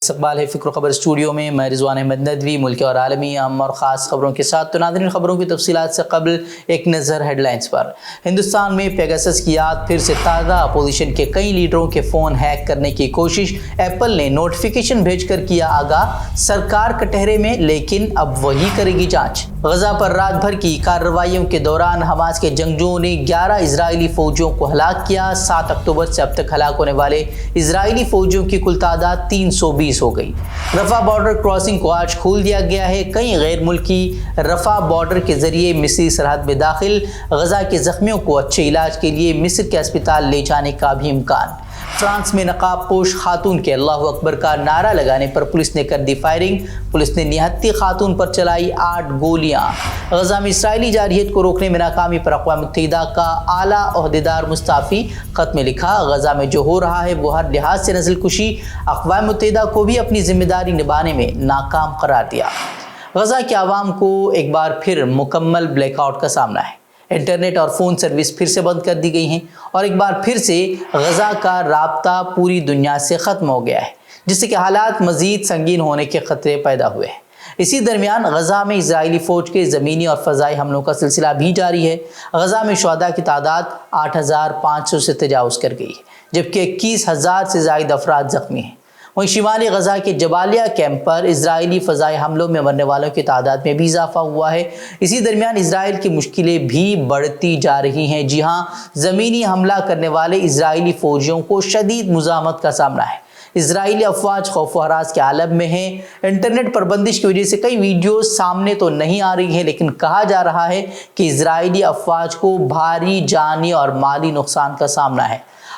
استقبال ہے فکر و خبر اسٹوڈیو میں، میں رضوان احمد ندوی۔ ملک اور عالمی اہم اور خاص خبروں کے ساتھ تو ناظرین، خبروں کی تفصیلات سے قبل ایک نظر ہیڈ لائنز پر۔ ہندوستان میں پیگاسس کی یاد پھر سے تازہ، اپوزیشن کے کئی لیڈروں کے فون ہیک کرنے کی کوشش، ایپل نے نوٹیفیکیشن بھیج کر کیا آگاہ، سرکار کٹہرے میں لیکن اب وہی کرے گی جانچ۔ غزہ پر رات بھر کی کارروائیوں کے دوران حماس کے جنگجوؤں نے 11 اسرائیلی فوجیوں کو ہلاک کیا۔ 7 اکتوبر سے اب تک ہلاک ہونے والے اسرائیلی فوجیوں کی کل تعداد 320 ہو گئی۔ رفح بارڈر کراسنگ کو آج کھول دیا گیا ہے۔ کئی غیر ملکی رفح بارڈر کے ذریعے مصری سرحد میں داخل، غزہ کے زخمیوں کو اچھے علاج کے لیے مصر کے اسپتال لے جانے کا بھی امکان۔ فرانس میں نقاب پوش خاتون کے اللہ اکبر کا نعرہ لگانے پر پولیس نے کر دی فائرنگ، پولیس نے نہتی خاتون پر چلائی 8 گولیاں۔ غزہ میں اسرائیلی جارحیت کو روکنے میں ناکامی پر اقوام متحدہ کا اعلیٰ عہدیدار مستعفی، خط میں لکھا غزہ میں جو ہو رہا ہے وہ ہر لحاظ سے نزل کشی، اقوام متحدہ کو بھی اپنی ذمہ داری نبھانے میں ناکام قرار دیا۔ غزہ کے عوام کو ایک بار پھر مکمل بلیک آؤٹ کا سامنا ہے۔ انٹرنیٹ اور فون سروس پھر سے بند کر دی گئی ہیں اور ایک بار پھر سے غزہ کا رابطہ پوری دنیا سے ختم ہو گیا ہے، جس سے کہ حالات مزید سنگین ہونے کے خطرے پیدا ہوئے ہیں۔ اسی درمیان غزہ میں اسرائیلی فوج کے زمینی اور فضائی حملوں کا سلسلہ بھی جاری ہے۔ غزہ میں شہداء کی تعداد 8500 سے تجاوز کر گئی ہے، جبکہ 21,000 سے زائد افراد زخمی ہیں۔ وہیں شمالی غزہ کے جبالیہ کیمپ پر اسرائیلی فضائی حملوں میں مرنے والوں کی تعداد میں بھی اضافہ ہوا ہے۔ اسی درمیان اسرائیل کی مشکلیں بھی بڑھتی جا رہی ہیں۔ جی ہاں، زمینی حملہ کرنے والے اسرائیلی فوجیوں کو شدید مزاحمت کا سامنا ہے۔ اسرائیلی افواج خوف و ہراس کے عالم میں ہیں۔ انٹرنیٹ پر بندش کی وجہ سے کئی ویڈیوز سامنے تو نہیں آ رہی ہیں، لیکن کہا جا رہا ہے کہ اسرائیلی افواج کو بھاری جانی اور مالی نقصان کا سامنا ہے۔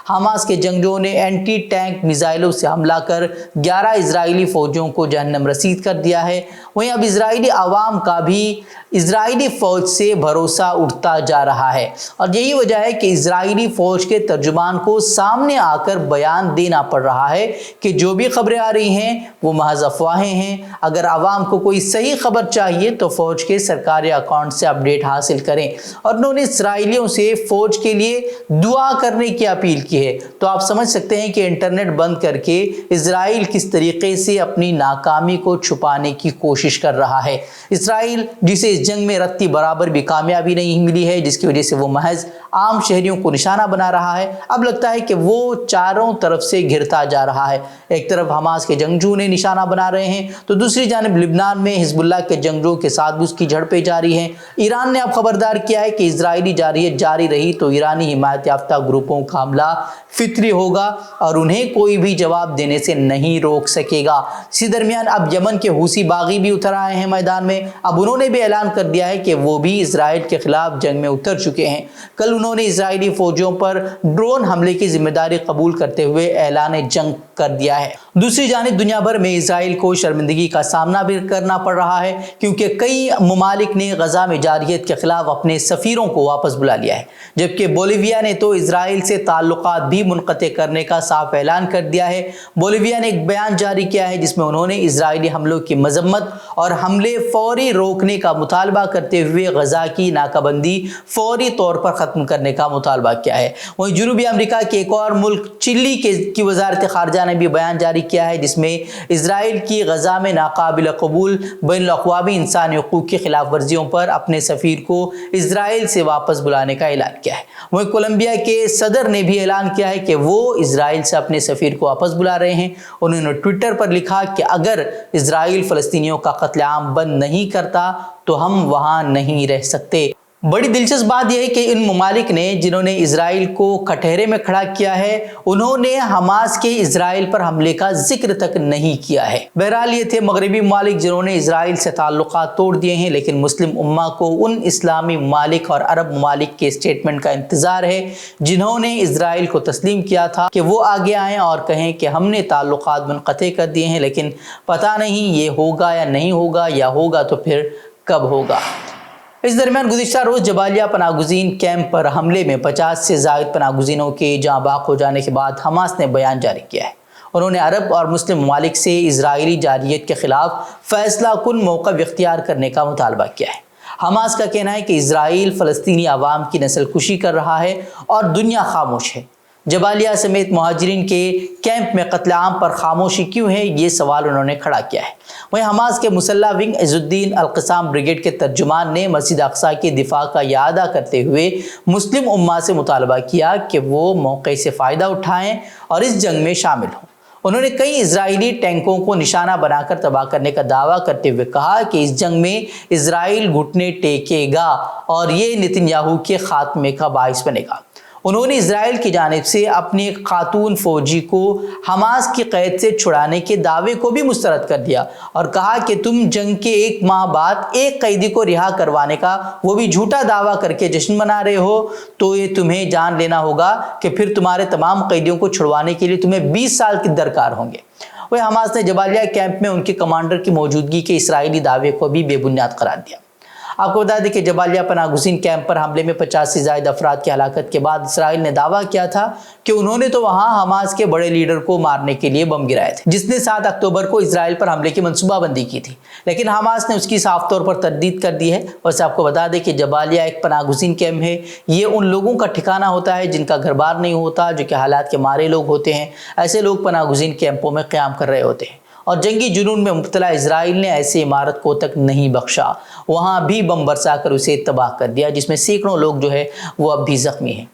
حماس کے جنگجوؤں نے اینٹی ٹینک میزائلوں سے حملہ کر 11 اسرائیلی فوجیوں کو جہنم رسید کر دیا ہے۔ وہیں اب اسرائیلی عوام کا بھی اسرائیلی فوج سے بھروسہ اٹھتا جا رہا ہے، اور یہی وجہ ہے کہ اسرائیلی فوج کے ترجمان کو سامنے آ کر بیان دینا پڑ رہا ہے کہ جو بھی خبریں آ رہی ہیں وہ محض افواہیں ہیں۔ اگر عوام کو کوئی صحیح خبر چاہیے تو فوج کے سرکاری اکاؤنٹ سے اپڈیٹ حاصل کریں، اور انہوں نے اسرائیلیوں سے فوج کے لیے دعا کرنے کی اپیل کی ہے۔ تو آپ سمجھ سکتے ہیں کہ انٹرنیٹ بند کر کے اسرائیل کس طریقے سے اپنی ناکامی کو چھپانے کی کوشش کر رہا ہے۔ اسرائیل جسے اس جنگ میں رتی برابر بھی کامیابی نہیں ملی ہے، جس کی وجہ سے وہ محض عام شہریوں کو نشانہ بنا رہا ہے، اب لگتا ہے کہ وہ چاروں طرف سے گھرتا جا رہا ہے۔ ایک طرف حماس کے جنگجو نے نشانہ بنا رہے ہیں، تو دوسری جانب لبنان میں حزب اللہ کے جنگجوؤں کے ساتھ بھی اس کی جھڑپیں جاری ہیں۔ ایران نے اب خبردار کیا ہے کہ اسرائیلی جارحیت جاری رہی تو ایرانی حمایت یافتہ گروپوں کا حملہ فطری ہوگا اور انہیں کوئی بھی جواب دینے سے نہیں روک سکے گا۔ اسی درمیان اب یمن کے حوثی باغی بھی اتر آئے ہیں میدان میں۔ اب انہوں نے بھی اعلان کر دیا ہے کہ وہ بھی اسرائیل کے خلاف جنگ میں اتر چکے ہیں۔ کل انہوں نے اسرائیلی فوجیوں پر ڈرون حملے کی ذمہ داری قبول کرتے ہوئے اعلان جنگ کر دیا ہے۔ دوسری جانب دنیا بھر میں اسرائیل کو شرمندگی کا سامنا بھی کرنا پڑ رہا ہے، کیونکہ کئی ممالک نے غزہ میں جارحیت کے خلاف اپنے سفیروں کو واپس بلا لیا ہے، جبکہ بولیویا نے تو اسرائیل سے تعلقات بھی منقطع کرنے کا صاف اعلان کر دیا ہے۔ بولیویا نے ایک بیان جاری کیا ہے جس میں انہوں نے اسرائیلی حملوں کی مذمت اور حملے فوری روکنے کا مطالبہ کرتے ہوئے غزہ کی ناکہ بندی فوری طور پر ختم کرنے کا مطالبہ کیا ہے۔ وہیں جنوبی امریکہ کے ایک اور ملک چلی کی وزارت خارجہ نے بھی بیان جاری کیا ہے جس میں اسرائیل کی غزہ میں ناقابل قبول بین الاقوامی انسانی حقوق کی خلاف ورزیوں پر اپنے سفیر کو اسرائیل سے واپس بلانے کا اعلان کیا ہے۔ وہیں کولمبیا کے صدر نے بھی اعلان کیا ہے کہ وہ اسرائیل سے اپنے سفیر کو واپس بلا رہے ہیں۔ انہوں نے ٹویٹر پر لکھا کہ اگر اسرائیل فلسطینیوں کا قتل عام بند نہیں کرتا تو ہم وہاں نہیں رہ سکتے۔ بڑی دلچسپ بات یہ ہے کہ ان ممالک نے جنہوں نے اسرائیل کو کٹہرے میں کھڑا کیا ہے، انہوں نے حماس کے اسرائیل پر حملے کا ذکر تک نہیں کیا ہے۔ بہرحال یہ تھے مغربی ممالک جنہوں نے اسرائیل سے تعلقات توڑ دیے ہیں، لیکن مسلم امہ کو ان اسلامی ممالک اور عرب ممالک کے اسٹیٹمنٹ کا انتظار ہے جنہوں نے اسرائیل کو تسلیم کیا تھا کہ وہ آگے آئیں اور کہیں کہ ہم نے تعلقات منقطع کر دیے ہیں، لیکن پتہ نہیں یہ ہوگا یا نہیں ہوگا، یا ہوگا تو پھر کب ہوگا۔ اس درمیان گزشتہ روز جبالیہ پناہ گزین کیمپ پر حملے میں 50 سے زائد پناہ گزینوں کے جاں بحق ہو جانے کے بعد حماس نے بیان جاری کیا ہے۔ انہوں نے عرب اور مسلم ممالک سے اسرائیلی جارحیت کے خلاف فیصلہ کن موقف اختیار کرنے کا مطالبہ کیا ہے۔ حماس کا کہنا ہے کہ اسرائیل فلسطینی عوام کی نسل کشی کر رہا ہے اور دنیا خاموش ہے۔ जबालिया समेत मुहाजिरीन के कैंप में कत्ल आम पर खामोशी क्यों है, ये सवाल उन्होंने खड़ा किया है। वहीं हमास के मुसल्ला विंग इज़ुद्दीन अल-क़साम ब्रिगेड के तर्जुमान ने मस्जिद अक़सा के दिफा का यादा करते हुए मुस्लिम उम्मा से मुतालबा किया कि वो मौके से फ़ायदा उठाएं और इस जंग में शामिल हों। उन्होंने कई इजरायली टैंकों को निशाना बनाकर तबाह करने का दावा करते हुए कहा कि इस जंग में इजराइल घुटने टेकेगा और ये नेतन्याहू के खात्मे का बाइस बनेगा। उन्होंने इजराइल की जानिब से अपने खातून फौजी को हमास की कैद से छुड़ाने के दावे को भी मुस्तरद कर दिया और कहा कि तुम जंग के 1 माह बाद एक कैदी को रिहा करवाने का वो भी झूठा दावा करके जश्न मना रहे हो, तो ये तुम्हें जान लेना होगा कि फिर तुम्हारे तमाम कैदियों को छुड़वाने के लिए तुम्हें 20 साल की दरकार होंगे। वह हमास ने जबालिया कैंप में उनके कमांडर की मौजूदगी के इसराइली दावे को भी बेबुनियाद करार दिया। आपको बता दें कि जबालिया पनागुज़ीन कैंप पर हमले में 50 से ज़ायद अफराद की हलाकत के बाद इसराइल ने दावा किया था कि उन्होंने तो वहां हमास के बड़े लीडर को मारने के लिए बम गिराए थे, जिसने 7 अक्टूबर को इसराइल पर हमले की मनसूबाबंदी की थी, लेकिन हमास ने उसकी साफ तौर पर तरदीद कर दी है। वैसे आपको बता दें कि जबालिया एक पनागुज़ीन कैंप है। ये उन लोगों का ठिकाना होता है जिनका घर बार नहीं होता, जो कि हालात के मारे लोग होते हैं। ऐसे लोग पनागुज़ीन कैंपों में क़याम कर रहे होते हैं और जंगी जुनून में मुब्तला इजराइल ने ऐसी इमारत को तक नहीं बख्शा, वहाँ भी बम बरसा कर उसे तबाह कर दिया, जिसमें सैकड़ों लोग जो है वो अब भी ज़ख्मी हैं।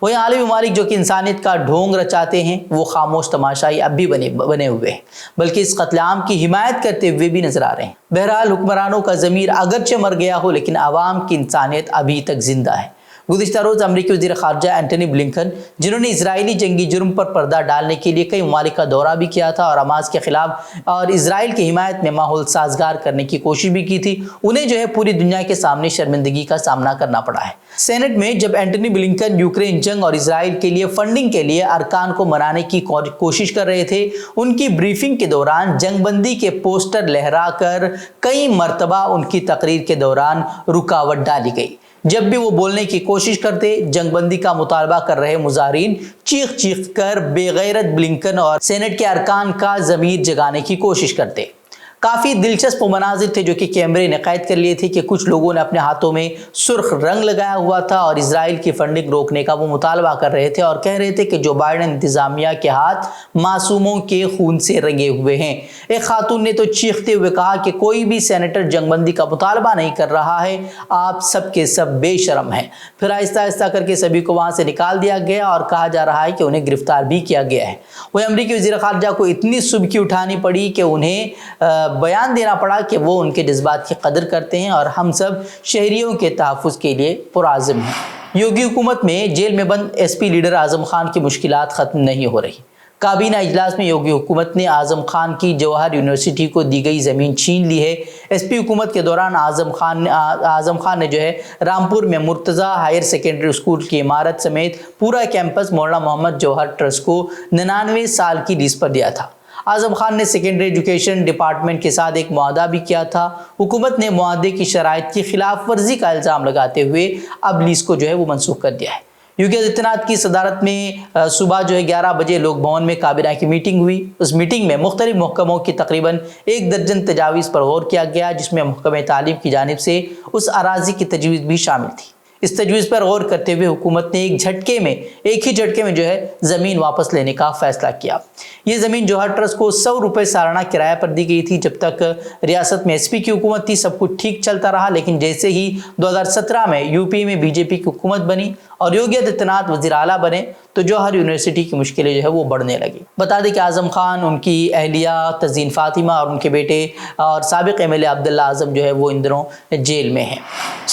वहीं आलमी ममालिक जो कि इंसानियत का ढोंग रचाते हैं, वो खामोश तमाशाई अब भी बने हुए हैं, बल्कि इस कत्लेआम की हिमायत करते हुए भी नजर आ रहे हैं। बहरहाल हुक्मरानों का ज़मीर अगरचे मर गया हो, लेकिन आवाम की इंसानियत अभी तक जिंदा है। गुज़िश्ता रोज़ अमरीकी वज़ीर ख़ारजा एंटनी ब्लिंकन, जिन्होंने इजरायली जंगी जुर्म पर पर्दा डालने के लिए कई ममालिक का दौरा भी किया था और हमास के खिलाफ और इसराइल की हिमायत में माहौल साजगार करने की कोशिश भी की थी, उन्हें जो है पूरी दुनिया के सामने शर्मिंदगी का सामना करना पड़ा है। सेनेट में जब एंटनी ब्लिंकन यूक्रेन जंग और इसराइल के लिए फंडिंग के लिए अरकान को मनाने की कोशिश कर रहे थे, उनकी ब्रीफिंग के दौरान जंगबंदी के पोस्टर लहरा कर कई मरतबा उनकी तकरीर के दौरान रुकावट डाली गई। जब भी वो बोलने की कोशिश करते, जंगबंदी का मुतालबा कर रहे मुजाहिरीन चीख चीख कर बेगैरत ब्लिंकन और सेनेट के अरकान का ज़मीर जगाने की कोशिश करते। काफ़ी दिलचस्प मनाजिर थे जो कि कैमरे ने कैद कर लिए थे कि कुछ लोगों ने अपने हाथों में सुर्ख रंग लगाया हुआ था और इसराइल की फंडिंग रोकने का वो मुतालबा कर रहे थे और कह रहे थे कि जो बाइडेन इंतज़ामिया के हाथ मासूमों के खून से रंगे हुए हैं। एक खातून ने तो चीखते हुए कहा कि कोई भी सेनेटर जंगबंदी का मुतालबा नहीं कर रहा है, आप सब के सब बेशरम हैं। फिर आहिस्ता आहिस्ता करके सभी को वहाँ से निकाल दिया गया और कहा जा रहा है कि उन्हें गिरफ्तार भी किया गया है। वही अमरीकी वज़ीर ख़ारजा को इतनी सुबकी उठानी पड़ी कि उन्हें बयान देना पड़ा कि वो उनके जज्बात की कदर करते हैं और हम सब शहरियों के तहफ़्फ़ुज़ के लिए पुरआज़म हैं। योगी हुकूमत में जेल में बंद एसपी लीडर आज़म खान की मुश्किलात ख़त्म नहीं हो रही। काबीना इजलास में योगी हुकूमत ने आज़म खान की जवाहर यूनिवर्सिटी को दी गई ज़मीन छीन ली है। एसपी हुकूमत के दौरान आज़म खान ने जो है रामपुर में मुर्तज़ा हायर सेकेंडरी स्कूल की इमारत समेत पूरा कैंपस मौलाना मोहम्मद जौहर ट्रस्ट को 99 साल की लीज पर दिया था। आज़म खान ने सेकेंडरी एजुकेशन डिपार्टमेंट के साथ एक मुआहदा भी किया था। हुकूमत ने मुआहदे की शराइत की खिलाफ वर्जी का इल्ज़ाम लगाते हुए अब लीज को जो है वो मनसूख कर दिया है। योगी आदित्यनाथ की सदारत में सुबह जो है 11 बजे लोक भवन में काबीना की मीटिंग हुई। उस मीटिंग में मुख्तलिफ महकमों की तकरीबन 1 दर्जन तजावीज़ पर गौर किया गया, जिसमें महकमे तालीम की जानिब से उस अराजी की तजवीज़ भी शामिल थी। इस तजवीज़ पर गौर करते हुए हुकूमत ने एक ही झटके में जो है ज़मीन वापस लेने का फ़ैसला किया। ये ज़मीन जौहर ट्रस्ट को 100 रुपये सालाना किराए पर दी गई थी। जब तक रियासत में एसपी की हुकूमत थी सब कुछ ठीक चलता रहा, लेकिन जैसे ही 2017 में यूपी में बीजेपी की हुकूमत बनी और योगी आदित्यनाथ वज़ीर आला बने तो जौहर यूनिवर्सिटी की मुश्किलें जो है वो बढ़ने लगी। बता दें कि आज़म खान, उनकी अहलिया तज़ीन फ़ातिमा और उनके बेटे और साबिक़ एमएलए अब्दुल्ला आज़म जो है वो इन दिनों जेल में हैं।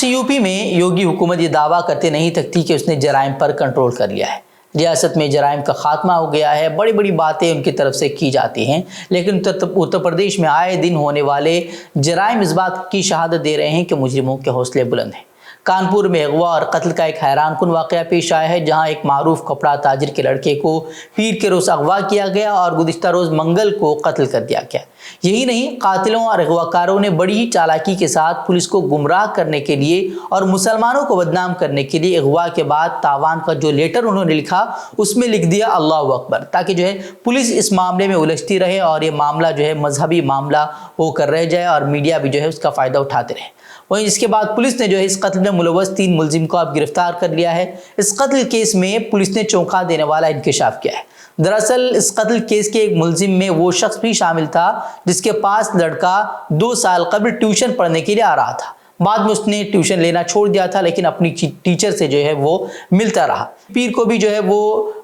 यूपी में योगी हुकूमत ये दावा करते नहीं थकती कि उसने जराइम पर कंट्रोल कर लिया है, रियासत में जराइम का खात्मा हो गया है। बड़ी बड़ी बातें उनकी तरफ से की जाती हैं, लेकिन उत्तर प्रदेश में आए दिन होने वाले जराइम इस बात की शहादत दे रहे हैं कि मुजरिमों के हौसले बुलंद हैं। कानपुर में अगवा और कत्ल का एक हैरान कुन वाक़या पेश आया है, जहां एक मारूफ कपड़ा ताजिर के लड़के को पीर के रोज़ अगवा किया गया और गुज़िश्ता रोज़ मंगल को कत्ल कर दिया गया। यही नहीं, कातिलों और अगवाकारों ने बड़ी ही चालाकी के साथ पुलिस को गुमराह करने के लिए और मुसलमानों को बदनाम करने के लिए अगवा के बाद तावान का जो लेटर उन्होंने लिखा उसमें लिख दिया अल्लाहु अकबर, ताकि जो है पुलिस इस मामले में उलझती रहे और ये मामला जो है मजहबी मामला होकर रह जाए और मीडिया भी जो है उसका फ़ायदा उठाते रहे। वहीं इसके बाद पुलिस ने जो है इस कत्ल में मुलव्वस 3 मुलजिम को अब गिरफ्तार कर लिया है। इस कत्ल केस में पुलिस ने चौंका देने वाला इंकशाफ किया है। दरअसल इस कत्ल केस के एक मुलजिम में वो शख्स भी शामिल था जिसके पास लड़का 2 साल कबल ट्यूशन पढ़ने के लिए आ रहा था। बाद में उसने ट्यूशन लेना छोड़ दिया था, लेकिन अपनी टीचर से जो है वो मिलता रहा। पीर को भी जो है वो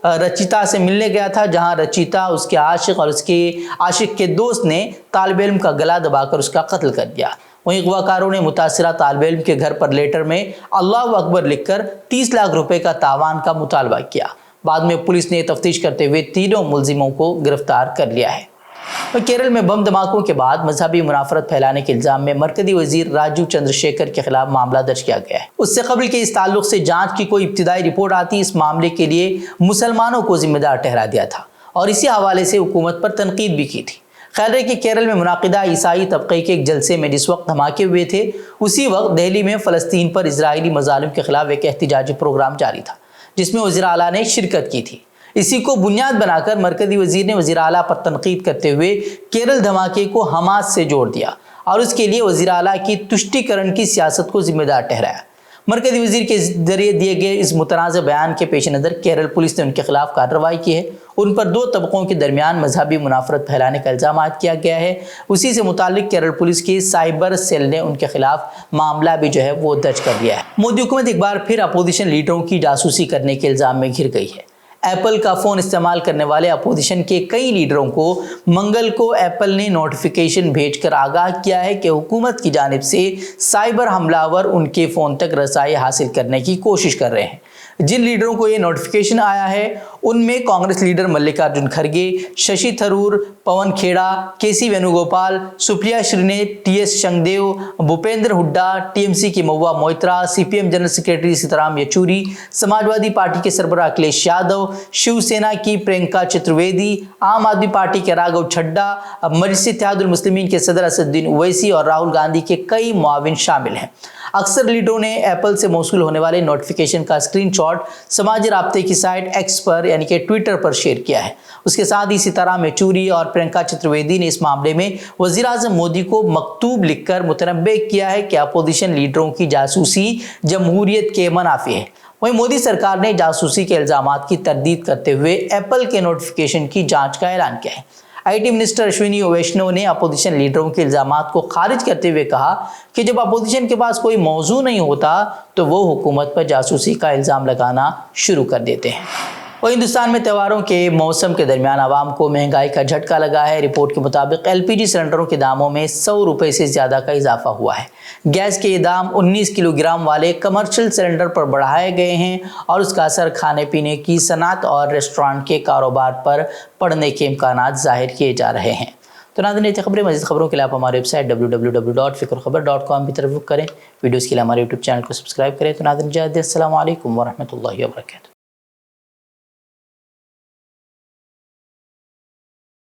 रचिता से मिलने गया था, जहां रचिता, उसके आशिक और उसके आशिक के दोस्त ने तालिब इल्म का गला दबाकर उसका कत्ल कर दिया। वहीं अगवाकारों ने मुतासिरा तालिब इल्म के घर पर लेटर में अल्लाहु अकबर लिखकर 30 लाख रुपए का तावान का मुतालबा किया। बाद में पुलिस ने तफ्तीश करते हुए तीनों मुलजिमों को गिरफ्तार कर लिया है। केरल में बम धमाकों के बाद मजहबी मुनाफरत फैलाने के इल्जाम में मरकजी वजीर राजीव चंद्रशेखर के खिलाफ मामला दर्ज किया गया है। उससे कबल के इस ताल्लुक से जांच की कोई इब्तिदाई रिपोर्ट आती इस मामले के लिए मुसलमानों को जिम्मेदार ठहरा दिया था और इसी हवाले से हुकूमत पर तनकीद भी की थी। खैर है कि केरल में मुनाकिदा ईसाई तबके के एक जलसे में जिस वक्त धमाके हुए थे, उसी वक्त दिल्ली में फ़लस्तीन पर इजरायली मज़ालिम के खिलाफ एक एहतिजाजी प्रोग्राम जारी था, जिसमें वज़ीर आला ने शिरकत की थी। इसी को बुनियाद बनाकर मरकजी वजीर ने वज़ीर आला पर तनकीद करते हुए केरल धमाके को हमास से जोड़ दिया और उसके लिए वज़ीर आला की तुष्टीकरण की सियासत को जिम्मेदार ठहराया। मरकजी वजीर के जरिए दिए गए इस मुतनाज़ बयान के पेश नज़र केरल पुलिस ने उनके खिलाफ कार्रवाई की है। उन पर 2 तबकों के दरमियान मजहबी मुनाफरत फैलाने का इल्ज़ाम किया गया है। उसी से मुताल्लिक केरल पुलिस की साइबर सेल ने उनके खिलाफ मामला भी जो है वो दर्ज कर लिया है। मोदी हुकूमत एक बार फिर अपोजिशन लीडरों की जासूसी करने के इल्ज़ाम में घिर गई है। एप्पल का फ़ोन इस्तेमाल करने वाले अपोजिशन के कई लीडरों को मंगल को एप्पल ने नोटिफिकेशन भेजकर आगाह किया है कि हुकूमत की जानिब से साइबर हमलावर उनके फ़ोन तक रसाई हासिल करने की कोशिश कर रहे हैं। जिन लीडरों को ये नोटिफिकेशन आया है उनमें कांग्रेस लीडर मल्लिकार्जुन खड़गे, Shashi Tharoor, Pawan Khera, K C Venugopal, Supriya Shrinate, T S Singhdeo, Bhupinder Hooda, TMC की Mahua Moitra, CPM general secretary Sitaram Yechury, Samajwadi party के सरबराह अखिलेश यादव, शिवसेना की प्रियंका चतुर्वेदी, आम आदमी पार्टी के राघव छड्डा, मजलिस इत्तेहादुल मुस्लिमीन के सदर असदुद्दीन ओवैसी और राहुल गांधी के कई मुआविन शामिल हैं। अक्सर लीडरों ने एप्पल से मौसूल होने वाले नोटिफिकेशन का स्क्रीनशॉट समाजी राब्ते की साइट एक्स पर यानी कि ट्विटर पर शेयर किया है। उसके साथ ही सीताराम येचूरी और प्रियंका चतुर्वेदी ने इस मामले में वज़ीर आज़म मोदी को मकतूब लिखकर मुतनब्बे किया है कि अपोजिशन लीडरों की जासूसी जमहूरियत के मनाफी है। वहीं मोदी सरकार ने जासूसी के इल्ज़ामात की तरदीद करते हुए एप्पल के नोटिफिकेशन की जाँच का ऐलान किया है। आईटी मिनिस्टर अश्विनी वैष्णव ने अपोजिशन लीडरों के इल्ज़ामात को खारिज करते हुए कहा कि जब अपोजिशन के पास कोई मौजू नहीं होता तो वो हुकूमत पर जासूसी का इल्ज़ाम लगाना शुरू कर देते हैं। और हिंदुस्तान में त्योहारों के मौसम के दरमियान आवाम को महंगाई का झटका लगा है। रिपोर्ट के मुताबिक एलपीजी सिलेंडरों के दामों में 100 रुपये से ज़्यादा का इजाफा हुआ है। गैस के ये दाम 19 किलोग्राम वाले कमर्शियल सिलेंडर पर बढ़ाए गए हैं और उसका असर खाने पीने की सनत और रेस्टोरेंट के कारोबार पर पड़ने के इम्कानात ज़ाहिर किए जा रहे हैं। तो नाज़रीन, खबरें मज़ीद खबरों के लिए आप हमारे वेबसाइट www.fikrkhabar.com की तरफ रुख करें। वीडियोज़ के लिए हमारे यूट्यूब चैनल को सब्सक्राइब करें। तो नाज़रीन, अस्सलामु अलैकुम वरहमतुल्लाहि वबरकातुहू।